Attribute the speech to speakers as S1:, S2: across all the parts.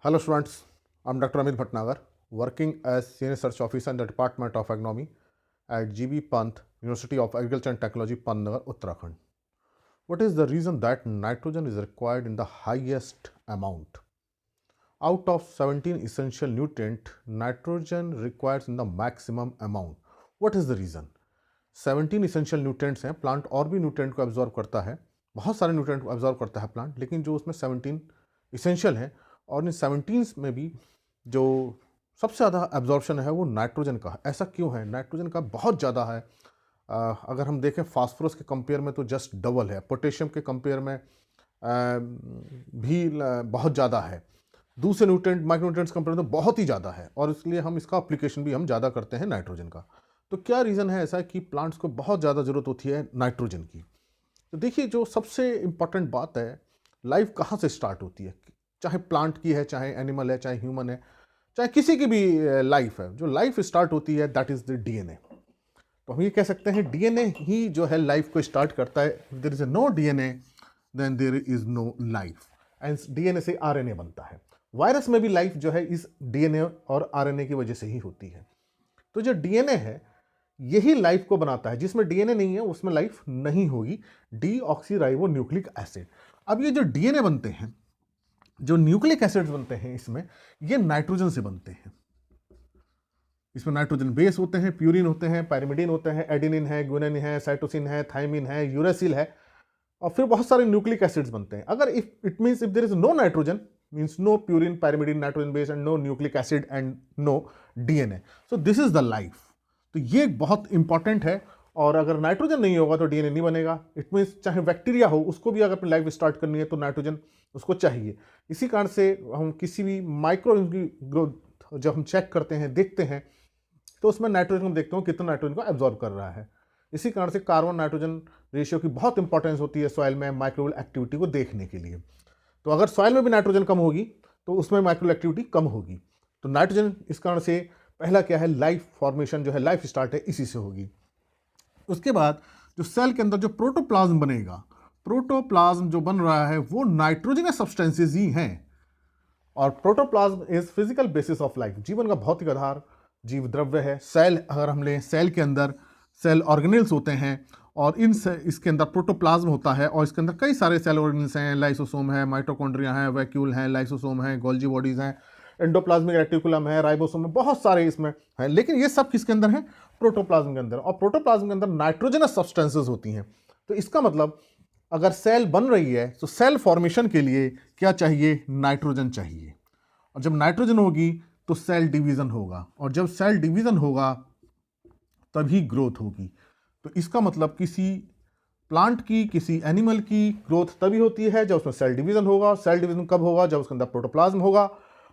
S1: Hello students, I'm Dr. Amit Bhatnagar, working as Senior Research Officer in the Department of Agronomy at GB Pant, University of Agriculture and Technology, Pantnagar, Uttarakhand. What is the reason that nitrogen is required in the highest amount? Out of 17 essential nutrients, nitrogen requires in the maximum amount. What is the reason? 17 essential nutrients हैं, plant और भी nutrient को absorb करता है, बहुत सारे nutrient को absorb करता है प्लांट, लेकिन जो उसमें 17 इसेंशियल हैं और इन 17 में भी जो सबसे ज़्यादा एब्जॉर्प्शन है वो नाइट्रोजन का है। ऐसा क्यों है? नाइट्रोजन का बहुत ज़्यादा है। अगर हम देखें फास्फोरस के कंपेयर में तो जस्ट डबल है, पोटेशियम के कंपेयर में भी बहुत ज़्यादा है, दूसरे न्यूट्रिएंट माइक्रोन्यूट्रिएंट्स कंपेयर में तो बहुत ही ज़्यादा है, और इसलिए हम इसका अप्लीकेशन भी हम ज़्यादा करते हैं नाइट्रोजन का। तो क्या रीज़न है ऐसा कि प्लांट्स को बहुत ज़्यादा ज़रूरत होती है नाइट्रोजन की? तो देखिए, जो सबसे इम्पॉर्टेंट बात है, लाइफ कहाँ से स्टार्ट होती है, चाहे प्लांट की है, चाहे एनिमल है, चाहे ह्यूमन है, चाहे किसी की भी लाइफ है, जो लाइफ स्टार्ट होती है दैट इज़ द डीएनए। तो हम ये कह सकते हैं डीएनए ही जो है लाइफ को स्टार्ट करता है। There is no DNA then there is no life, and DNA से आरएनए बनता है। वायरस में भी लाइफ जो है इस डीएनए और आरएनए की वजह से ही होती है। तो जो डीएनए है यही लाइफ को बनाता है, जिसमें डीएनए नहीं है उसमें लाइफ नहीं होगी। Deoxyribo nucleic acid. अब ये जो डीएनए बनते हैं, जो न्यूक्लिक एसिड्स बनते हैं इसमें, ये नाइट्रोजन से बनते हैं। इसमें नाइट्रोजन बेस होते हैं, प्यूरिन होते हैं, पैरिमिडिन होते हैं, एडिनिन है, गुआनिन है, साइटोसिन है, थाइमिन है, यूरेसिल है, और फिर बहुत सारे न्यूक्लिक एसिड्स बनते हैं। अगर if it means if there is no nitrogen, means no purine, pyrimidine, nitrogen base and no nucleic acid and no DNA, so this is the life. तो ये बहुत इंपॉर्टेंट है। और अगर नाइट्रोजन नहीं होगा तो डीएनए नहीं बनेगा। इट मीन्स चाहे बैक्टीरिया हो, उसको भी अगर अपनी लाइफ स्टार्ट करनी है तो नाइट्रोजन उसको चाहिए। इसी कारण से हम किसी भी माइक्रो की ग्रोथ जब हम चेक करते हैं, देखते हैं, तो उसमें नाइट्रोजन हम देखते हो कितना नाइट्रोजन को एब्जॉर्ब कर रहा है। इसी कारण से कार्बन नाइट्रोजन रेशियो की बहुत इंपॉर्टेंस होती है सॉइल में माइक्रोबियल एक्टिविटी को देखने के लिए। तो अगर सॉइल में भी नाइट्रोजन कम होगी तो उसमें माइक्रोबियल एक्टिविटी कम होगी। तो नाइट्रोजन इस कारण से पहला क्या है, लाइफ फॉर्मेशन जो है, लाइफ स्टार्ट है, इसी से होगी। उसके बाद जो सेल के अंदर जो प्रोटोप्लाज्म बनेगा, प्रोटोप्लाज्म जो बन रहा है वो नाइट्रोजनस सब्सटेंसेस ही हैं। और protoplasm is physical basis of life, जीवन का भौतिक आधार जीव द्रव्य है। सेल अगर हम लें, सेल के अंदर सेल ऑर्गेनेल्स होते हैं, और इसके अंदर प्रोटोप्लाज्म होता है, और इसके अंदर कई सारे सेल ऑर्गेनेल्स हैं, लाइसोसोम है, माइटोकॉन्ड्रिया है, वैक्यूल है, लाइसोसोम है, गोल्जी बॉडीज हैं, एंडोप्लाज्मिक रेटिकुलम है, राइबोसोम है, बहुत सारे इसमें हैं। लेकिन ये सब किसके अंदर है? प्रोटोप्लाज्म के अंदर। और प्रोटोप्लाज्म के अंदर नाइट्रोजनस सब्सटेंसेस होती हैं। तो इसका मतलब अगर सेल बन रही है तो सेल फॉर्मेशन के लिए क्या चाहिए? नाइट्रोजन चाहिए। और जब नाइट्रोजन होगी तो सेल डिवीजन होगा, और जब सेल डिवीजन होगा तभी ग्रोथ होगी। तो इसका मतलब किसी प्लांट की, किसी एनिमल की ग्रोथ तभी होती है जब उसमें सेल डिवीजन होगा। सेल डिवीजन कब होगा? जब उसके अंदर प्रोटोप्लाज्म होगा,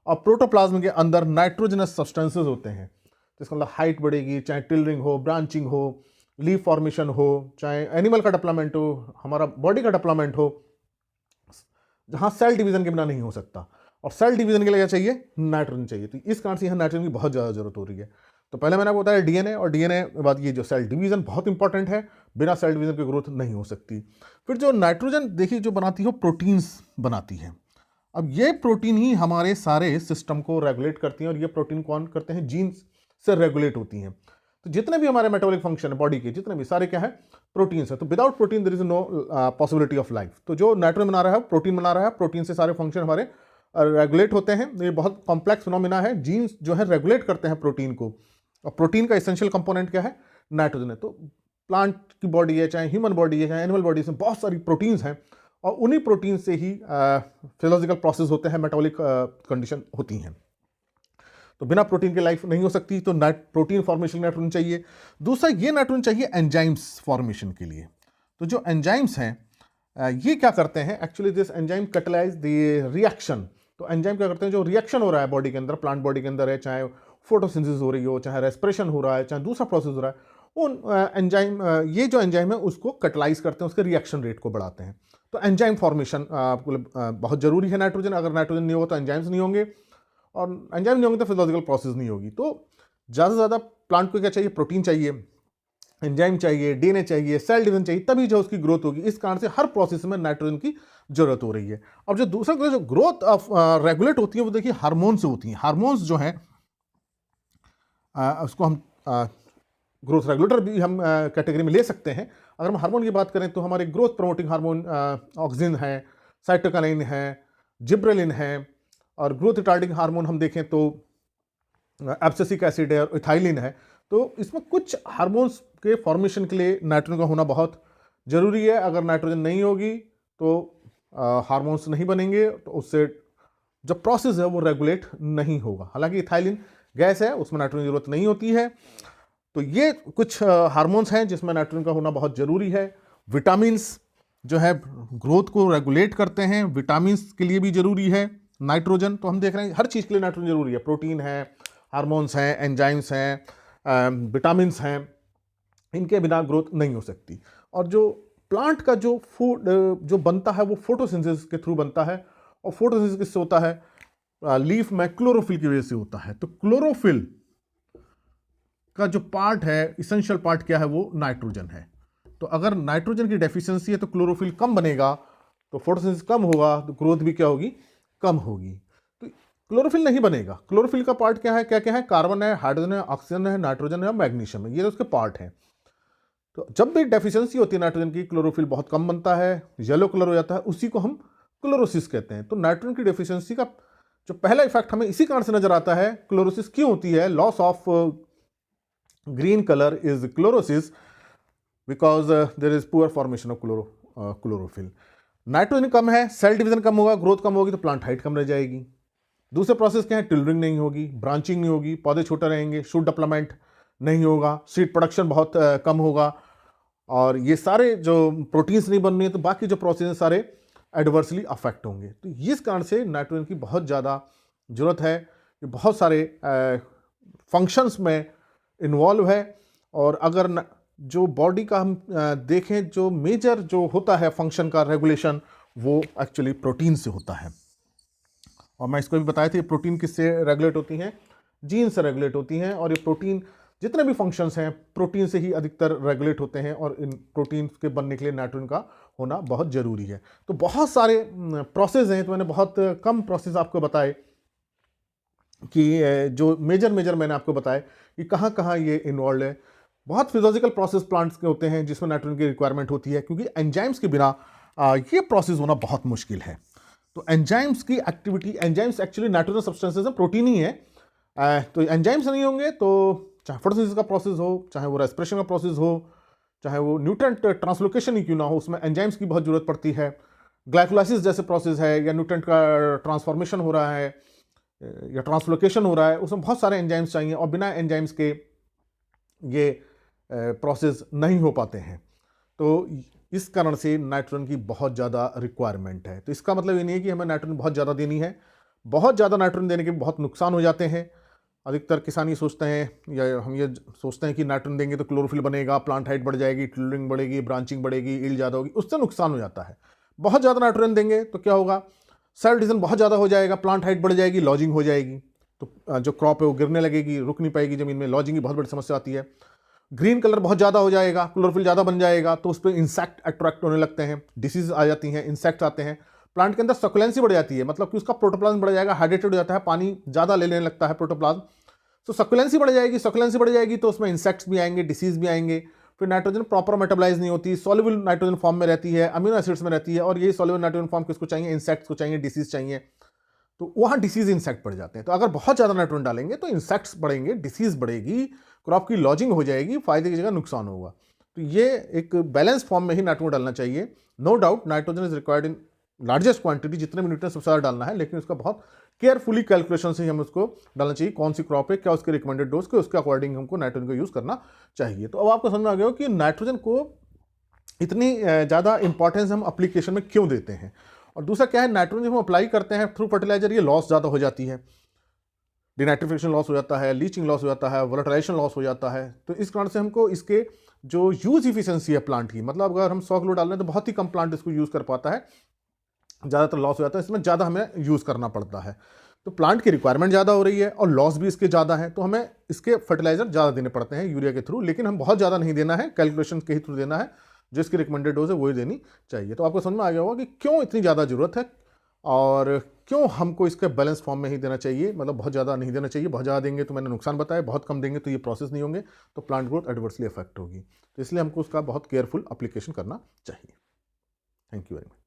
S1: और प्रोटोप्लाज्म के अंदर नाइट्रोजनस सब्सटेंसेस होते हैं। तो इसका मतलब हाइट बढ़ेगी, चाहे टिलरिंग हो, ब्रांचिंग हो, लीफ फॉर्मेशन हो, चाहे एनिमल का डेवलपमेंट हो, हमारा बॉडी का डेवलपमेंट हो, जहाँ सेल डिवीजन के बिना नहीं हो सकता। और सेल डिवीजन के लिए क्या चाहिए? नाइट्रोजन चाहिए। तो इस कारण से यहाँ नाइट्रोजन की बहुत ज़्यादा जरूरत हो रही है। तो पहले मैंने आपको बताया डीएनए, और डीएनए के बाद ये जो सेल डिवीजन बहुत इंपॉर्टेंट है, बिना सेल डिवीजन की ग्रोथ नहीं हो सकती। फिर जो नाइट्रोजन देखिए जो बनाती है, प्रोटीन्स बनाती है। अब ये प्रोटीन ही हमारे सारे सिस्टम को रेगुलेट करती हैं, और ये प्रोटीन कौन करते हैं? जीन्स से रेगुलेट होती हैं। तो जितने भी हमारे मेटाबॉलिक फंक्शन है बॉडी के, जितने भी सारे क्या है? प्रोटीन्स है। तो without protein there is no possibility of life. तो जो नाइट्रोजन बना रहा है, प्रोटीन बना रहा है, प्रोटीन से सारे फंक्शन हमारे रेगुलेट होते हैं। ये बहुत कॉम्प्लेक्स फिनोमिना है। जीन्स जो है रेगुलेट करते हैं प्रोटीन को, और प्रोटीन का एसेंशियल कंपोनेंट क्या है? नाइट्रोजन है। तो प्लांट की बॉडी है, चाहे ह्यूमन बॉडी है, चाहे एनिमल बॉडी है, बहुत सारी प्रोटीन्स हैं, और उन्हीं प्रोटीन से ही फिजियोलॉजिकल प्रोसेस होते हैं, मेटाबॉलिक कंडीशन होती हैं। तो बिना प्रोटीन के लाइफ नहीं हो सकती। तो प्रोटीन फॉर्मेशन नाइट्रोजन चाहिए। दूसरा, ये नाइट्रोजन चाहिए एंजाइम्स फॉर्मेशन के लिए। तो जो एंजाइम्स हैं ये क्या करते हैं? Actually this enzyme catalyse the reaction. तो एंजाइम क्या करते हैं? जो रिएक्शन हो रहा है बॉडी के अंदर, प्लांट बॉडी के अंदर है, चाहे फोटोसिंथेसिस हो रही हो, चाहे रेस्पिरेशन हो रहा है, चाहे दूसरा प्रोसेस हो रहा है, उन एंजाइम, ये जो एंजाइम है उसको कैटलाइज करते हैं, उसके रिएक्शन रेट को बढ़ाते हैं। तो एंजाइम फॉर्मेशन बहुत जरूरी है नाइट्रोजन। अगर नाइट्रोजन नहीं होगा तो एंजाइम्स नहीं होंगे, और एंजाइम नहीं होंगे तो फिजियोलॉजिकल प्रोसेस नहीं होगी। तो ज़्यादा से ज़्यादा प्लांट को क्या चाहिए? प्रोटीन चाहिए। एंजाइम चाहिए, डीएनए चाहिए, सेल डिवीजन चाहिए, तभी जो उसकी ग्रोथ होगी। इस कारण से हर प्रोसेस में नाइट्रोजन की जरूरत हो रही है। अब जो दूसरा जो ग्रोथ रेगुलेट होती है वो देखिए हार्मोन से होती है। हार्मोन्स जो हैं उसको हम ग्रोथ रेगुलेटर भी हम कैटेगरी में ले सकते हैं। अगर हम हार्मोन की बात करें तो हमारे ग्रोथ प्रमोटिंग हार्मोन ऑक्सिन है, साइटोकाइनिन है, जिब्रेलिन है, और ग्रोथ रिटार्डिंग हार्मोन हम देखें तो एब्सिसिक एसिड है और इथाइलिन है। तो इसमें कुछ हार्मोन्स के फॉर्मेशन के लिए नाइट्रोजन का होना बहुत ज़रूरी है। अगर नाइट्रोजन नहीं होगी तो हार्मोन्स नहीं बनेंगे, तो उससे जो प्रोसेस है वो रेगुलेट नहीं होगा। हालांकि इथाइलिन गैस है, उसमें नाइट्रोजन की जरूरत नहीं होती है। तो ये कुछ हार्मोन्स हैं जिसमें नाइट्रोजन का होना बहुत ज़रूरी है। विटामिन्स जो है ग्रोथ को रेगुलेट करते हैं, विटामिन्स के लिए भी ज़रूरी है नाइट्रोजन। तो हम देख रहे हैं हर चीज़ के लिए नाइट्रोजन ज़रूरी है। प्रोटीन है, हार्मोन्स हैं, एंजाइम्स हैं, विटामिन्स हैं, इनके बिना ग्रोथ नहीं हो सकती। और जो प्लांट का जो फूड जो बनता है वो फोटोसिंथेसिस के थ्रू बनता है। और फोटोसिंथेसिस किससे होता है? लीफ में क्लोरोफिल की वजह से होता है। तो क्लोरोफिल का जो पार्ट है, इसेंशियल पार्ट क्या है? वो नाइट्रोजन है। तो अगर नाइट्रोजन की डेफिशिएंसी है तो क्लोरोफिल कम बनेगा, तो फोटोसिंथेसिस कम होगा, तो ग्रोथ भी क्या होगी? कम होगी। तो क्लोरोफिल नहीं बनेगा। क्लोरोफिल का पार्ट क्या है? क्या क्या है? कार्बन है, हाइड्रोजन है, ऑक्सीजन है, नाइट्रोजन है, मैग्नीशियम है। ये तो उसके पार्ट हैं। तो जब भी डेफिशिएंसी होती है नाइट्रोजन की, क्लोरोफिल बहुत कम बनता है, येलो कलर हो जाता है, उसी को हम क्लोरोसिस कहते हैं। तो नाइट्रोजन की डेफिशिएंसी का जो पहला इफेक्ट हमें इसी कारण से नजर आता है। क्लोरोसिस क्यों होती है? Loss of green colour is chlorosis because there is poor formation of chlorophyll. Nitrogen कम है, सेल डिवीजन कम होगा, ग्रोथ कम होगी, तो प्लांट हाइट कम रह जाएगी। दूसरे प्रोसेस क्या है? टिलरिंग नहीं होगी, ब्रांचिंग नहीं होगी, पौधे छोटे रहेंगे, शूट डेवलपमेंट नहीं होगा, सीड प्रोडक्शन बहुत कम होगा, और ये सारे जो प्रोटीन्स नहीं बन रही है, तो बाकी जो प्रोसेस सारे एडवर्सली अफेक्ट होंगे। तो इस कारण से नाइट्रोजन की बहुत ज़्यादा ज़रूरत है। ये बहुत सारे फंक्शंस में इन्वॉल्व है। और अगर जो बॉडी का हम देखें, जो मेजर जो होता है फंक्शन का रेगुलेशन, वो एक्चुअली प्रोटीन से होता है। और मैं इसको भी बताया था, ये प्रोटीन किससे रेगुलेट होती हैं? जीन से रेगुलेट होती हैं। और ये प्रोटीन जितने भी फंक्शंस हैं प्रोटीन से ही अधिकतर रेगुलेट होते हैं, और इन प्रोटीन के बनने के लिए नाइट्रोजन का होना बहुत ज़रूरी है। तो बहुत सारे प्रोसेस हैं, तो मैंने बहुत कम प्रोसेस आपको बताए कि जो मेजर मैंने आपको बताया कि कहाँ कहाँ ये इन्वॉल्व है। बहुत फिजियोलॉजिकल प्रोसेस प्लांट्स के होते हैं जिसमें नाइट्रोजन की रिक्वायरमेंट होती है, क्योंकि एंजाइम्स के बिना ये प्रोसेस होना बहुत मुश्किल है। तो एंजाइम्स की activity, enzymes actually nitrogen substances हैं, प्रोटीन ही है। तो एंजाइम्स नहीं होंगे तो चाहे फोटोसिंथेसिस का प्रोसेस हो, चाहे वो रेस्पिरेशन का प्रोसेस हो, चाहे वो न्यूट्रेंट ट्रांसलोकेशन ही क्यों ना हो, उसमें एंजाइम्स की बहुत ज़रूरत पड़ती है। ग्लाइकोलाइसिस जैसे प्रोसेस है, या न्यूट्रेंट का ट्रांसफॉर्मेशन हो रहा है, या ट्रांसलोकेशन हो रहा है, उसमें बहुत सारे एंजाइम्स चाहिए, और बिना एंजाइम्स के ये प्रोसेस नहीं हो पाते हैं। तो इस कारण से नाइट्रोजन की बहुत ज़्यादा रिक्वायरमेंट है। तो इसका मतलब ये नहीं है कि हमें नाइट्रोजन बहुत ज़्यादा देनी है। बहुत ज़्यादा नाइट्रोजन देने के बहुत नुकसान हो जाते हैं। अधिकतर किसान ये सोचते हैं, या हम ये सोचते हैं कि नाइट्रोजन देंगे तो क्लोरोफिल बनेगा, प्लांट हाइट बढ़ जाएगी, टिलरिंग बढ़ेगी, ब्रांचिंग बढ़ेगी, ईल्ड ज़्यादा होगी। उससे नुकसान हो जाता है। बहुत ज़्यादा नाइट्रोजन देंगे तो क्या होगा? सेल डिवीजन बहुत ज़्यादा हो जाएगा, प्लांट हाइट बढ़ जाएगी, लॉजिंग हो जाएगी, तो जो क्रॉप है वो गिरने लगेगी, रुक नहीं पाएगी ज़मीन में। लॉजिंग की बहुत बड़ी समस्या आती है। ग्रीन कलर बहुत ज़्यादा हो जाएगा, क्लोरोफिल ज़्यादा बन जाएगा, तो उस पर इंसेक्ट अट्रैक्ट होने लगते हैं, डिसीज आ जाती हैं, इंसेक्ट आते हैं। प्लांट के अंदर सक्युलेंसी बढ़ जाती है, मतलब कि उसका प्रोटोप्लाज्म बढ़ जाएगा, हाइड्रेटेड हो जाता है, पानी ज़्यादा ले लेने लगता है प्रोटोप्लाज्म। तो सक्युलेंसी बढ़ जाएगी, सक्युलेंसी बढ़ जाएगी तो उसमें इंसेक्ट्स भी आएंगे, डिसीज भी आएंगे। फिर नाइट्रोजन प्रॉपर मेटाबलाइज नहीं होती, सॉल्युबल नाइट्रोजन फॉर्म में रहती है, अमीनो एसिड्स में रहती है, और ये सॉल्युबल नाइट्रोजन फॉर्म किसको चाहिए? इंसेक्ट्स को चाहिए, डिसीज चाहिए। तो वहाँ डिसीज इंसेक्ट बढ़ जाते हैं। तो अगर बहुत ज़्यादा नाइट्रोजन डालेंगे तो इंसेक्ट्स बढ़ेंगे, डिसीज बढ़ेगी, क्रॉप की लॉजिंग हो जाएगी, फायदे की जगह नुकसान होगा। तो ये एक बैलेंस फॉर्म में ही नाइट्रोजन डालना चाहिए। No doubt nitrogen is required in largest quantity, जितने भी न्यूट्रिएंट्स सबसे ज़्यादा डालना है, लेकिन उसका बहुत केयरफुली कैलकुलेशन से हम उसको डालना चाहिए। कौन सी क्रॉप है, क्या उसके रिकमेंडेड डोज के, उसके अकॉर्डिंग हमको नाइट्रोजन को यूज़ करना चाहिए। तो अब आपको समझ में आ गया हो कि नाइट्रोजन को इतनी ज़्यादा इंपॉर्टेंस हम अप्लीकेशन में क्यों देते हैं। और दूसरा क्या है, नाइट्रोजन जब हम अप्लाई करते हैं थ्रू फर्टिलाइजर, ये लॉस ज़्यादा हो जाती है, डिनाइट्रिफिकेशन लॉस हो जाता है, लीचिंग लॉस हो जाता है, वोलेटाइलेशन लॉस हो जाता है। तो इस कारण से हमको इसके जो यूज़ इफिशिएंसी है प्लांट की, मतलब अगर हम 100 किलो डाल रहे हैं तो बहुत ही कम प्लांट इसको यूज़ कर पाता है, ज़्यादातर लॉस हो जाता है, इसमें ज़्यादा हमें यूज़ करना पड़ता है। तो प्लांट की रिक्वायरमेंट ज़्यादा हो रही है और लॉस भी इसके ज़्यादा है, तो हमें इसके फर्टिलाइजर ज़्यादा देने पड़ते हैं यूरिया के थ्रू, लेकिन हम बहुत ज़्यादा नहीं देना है, कैलकुलेशन के ही थ्रू देना है, जो इसकी रिकमेंडेड डोज है वही देनी चाहिए। तो आपको समझ में आ गया होगा कि क्यों इतनी ज़्यादा ज़रूरत है और क्यों हमको इसके बैलेंस फॉर्म में ही देना चाहिए, मतलब बहुत ज़्यादा नहीं देना चाहिए। बहुत ज़्यादा देंगे तो मैंने नुकसान बताया, बहुत कम देंगे तो ये प्रोसेस नहीं होंगे, तो प्लांट ग्रोथ एडवर्सली अफेक्ट होगी। तो इसलिए हमको उसका बहुत केयरफुल अप्लीकेशन करना चाहिए। Thank you very much.